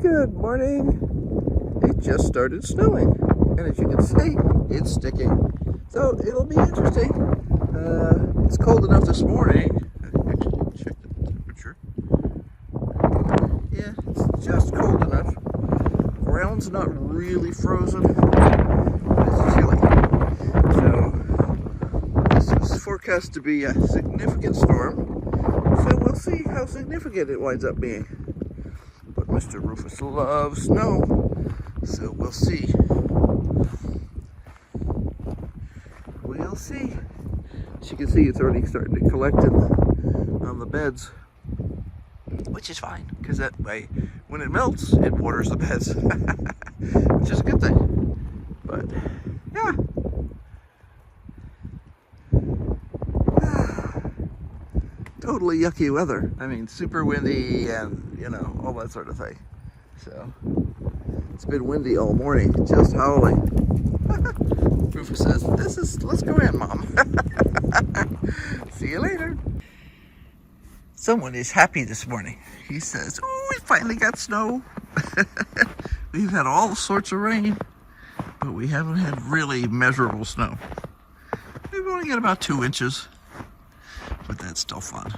Good morning. It just started snowing, and as you can see, it's sticking. So it'll be interesting. It's cold enough this morning. Actually, check the temperature. Yeah, it's just cold enough. Ground's not really frozen, but it's chilly. So this is forecast to be a significant storm. So we'll see how significant it winds up being. But Mr. Rufus loves snow, so we'll see. We'll see. As you can see, it's already starting to collect on the beds, which is fine, because that way, when it melts, it waters the beds, which is a good thing. But, yeah. Totally yucky weather. I mean, super windy and, you know, all that sort of thing. So, it's been windy all morning, just howling. Rufus says, let's go in, Mom. See you later. Someone is happy this morning. He says, oh, we finally got snow. We've had all sorts of rain, but we haven't had really measurable snow. We've only got about 2 inches. But that's still fun.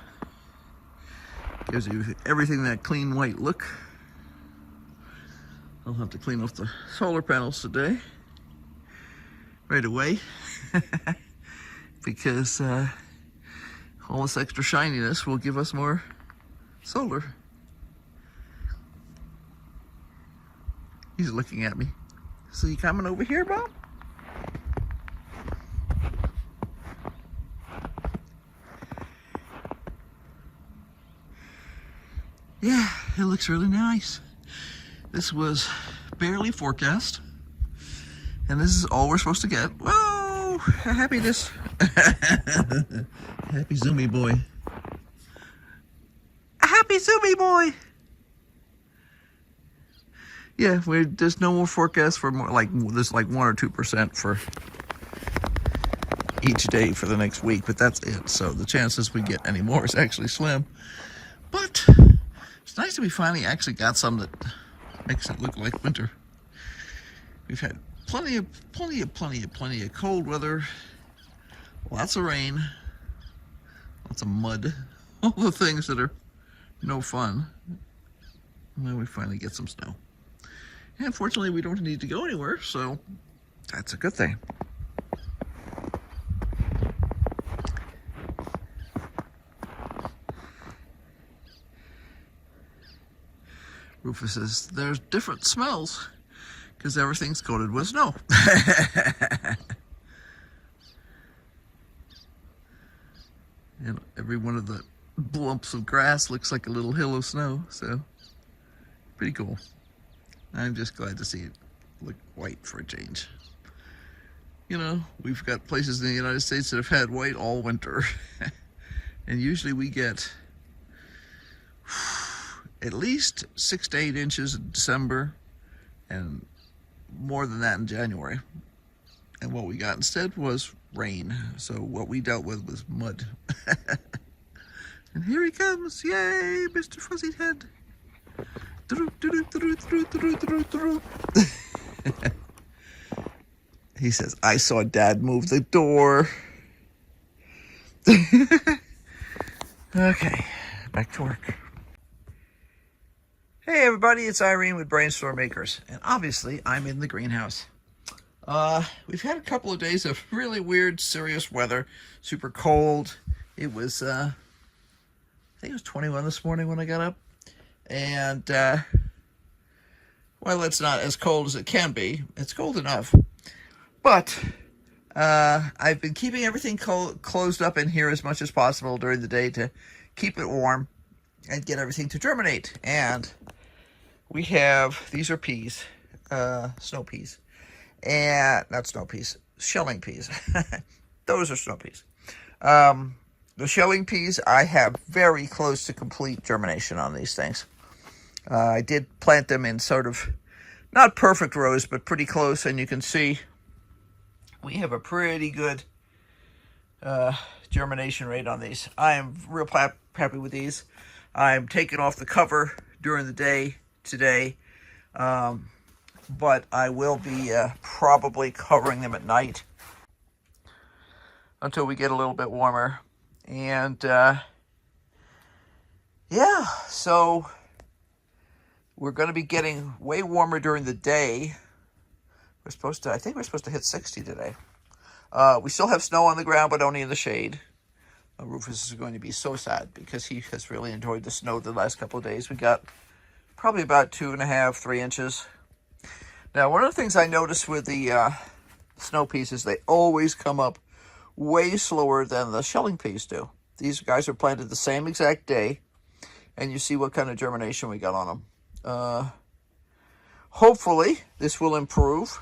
Gives you everything that clean white look. I'll have to clean off the solar panels today. Right away. Because all this extra shininess will give us more solar. He's looking at me. So you coming over here, Bob? Yeah, it looks really nice. This was barely forecast, and this is all we're supposed to get. Whoa, happiness. Happy zoomy boy. A happy zoomy boy. Yeah, there's no more forecast for more, there's like 1 or 2% for each day for the next week, but that's it. So the chances we get any more is actually slim. But it's nice that we finally actually got some that makes it look like winter. We've had plenty of cold weather, lots of rain, lots of mud, all the things that are no fun. And then we finally get some snow. And fortunately, we don't need to go anywhere, so that's a good thing. Rufus says there's different smells because everything's coated with snow. And every one of the lumps of grass looks like a little hill of snow, so pretty cool. I'm just glad to see it look white for a change. You know, we've got places in the United States that have had white all winter. And usually we get at least 6 to 8 inches in December and more than that in January. And what we got instead was rain. So what we dealt with was mud. And here he comes. Yay, Mr. Fuzzy Head. He says, I saw Dad move the door. Okay, back to work. Hey everybody, it's Irene with BrainStormAcres, and obviously I'm in the greenhouse. We've had a couple of days of really weird, serious weather, super cold. It was, I think it was 21 this morning when I got up, and, well, it's not as cold as it can be. It's cold enough, but I've been keeping everything closed up in here as much as possible during the day to keep it warm and get everything to germinate. And we have, these are peas, snow peas, and not snow peas, shelling peas. Those are snow peas. The shelling peas, I have very close to complete germination on these things. I did plant them in sort of, not perfect rows, but pretty close, and you can see we have a pretty good germination rate on these. I am real happy with these. I'm taking off the cover during the day today But I will be probably covering them at night until we get a little bit warmer. And yeah, so we're going to be getting way warmer during the day. I think we're supposed to hit 60 today. We still have snow on the ground, but only in the shade. Rufus is going to be so sad because he has really enjoyed the snow the last couple of days. We got probably about 2.5, 3 inches. Now, one of the things I noticed with the snow peas is they always come up way slower than the shelling peas do. These guys are planted the same exact day, and you see what kind of germination we got on them. Hopefully, this will improve.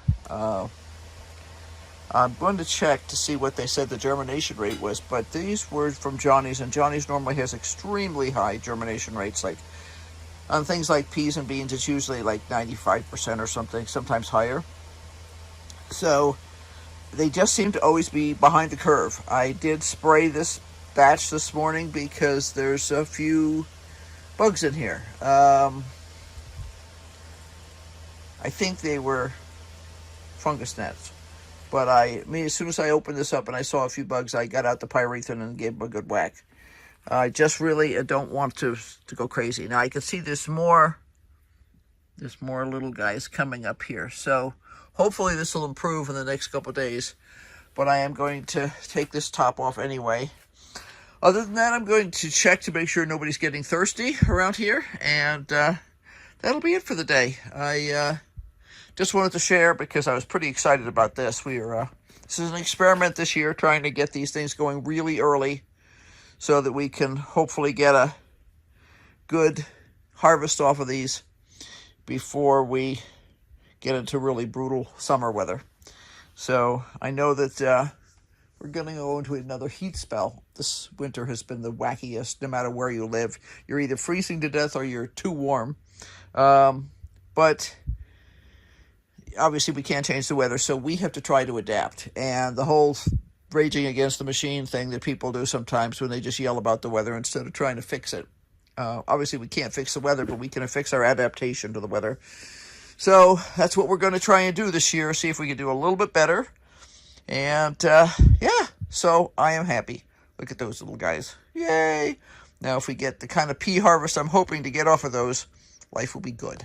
I'm going to check to see what they said the germination rate was, but these were from Johnny's, and Johnny's normally has extremely high germination rates. Like on things like peas and beans, it's usually like 95% or something, sometimes higher. So they just seem to always be behind the curve. I did spray this batch this morning because there's a few bugs in here. I think they were fungus gnats. But as soon as I opened this up and I saw a few bugs, I got out the pyrethrin and gave them a good whack. I just really don't want to go crazy. Now I can see there's more little guys coming up here. So hopefully this will improve in the next couple of days. But I am going to take this top off anyway. Other than that, I'm going to check to make sure nobody's getting thirsty around here. And that'll be it for the day. I just wanted to share because I was pretty excited about this. This is an experiment this year, trying to get these things going really early so that we can hopefully get a good harvest off of these before we get into really brutal summer weather. So I know that we're going to go into another heat spell. This winter has been the wackiest, no matter where you live. You're either freezing to death or you're too warm. But obviously we can't change the weather, so we have to try to adapt. And the whole raging against the machine thing that people do sometimes when they just yell about the weather instead of trying to fix it. Obviously we can't fix the weather, but we can fix our adaptation to the weather. So that's what we're going to try and do this year, see if we can do a little bit better. And yeah, so I am happy. Look at those little guys. Yay! Now if we get the kind of pea harvest I'm hoping to get off of those, life will be good.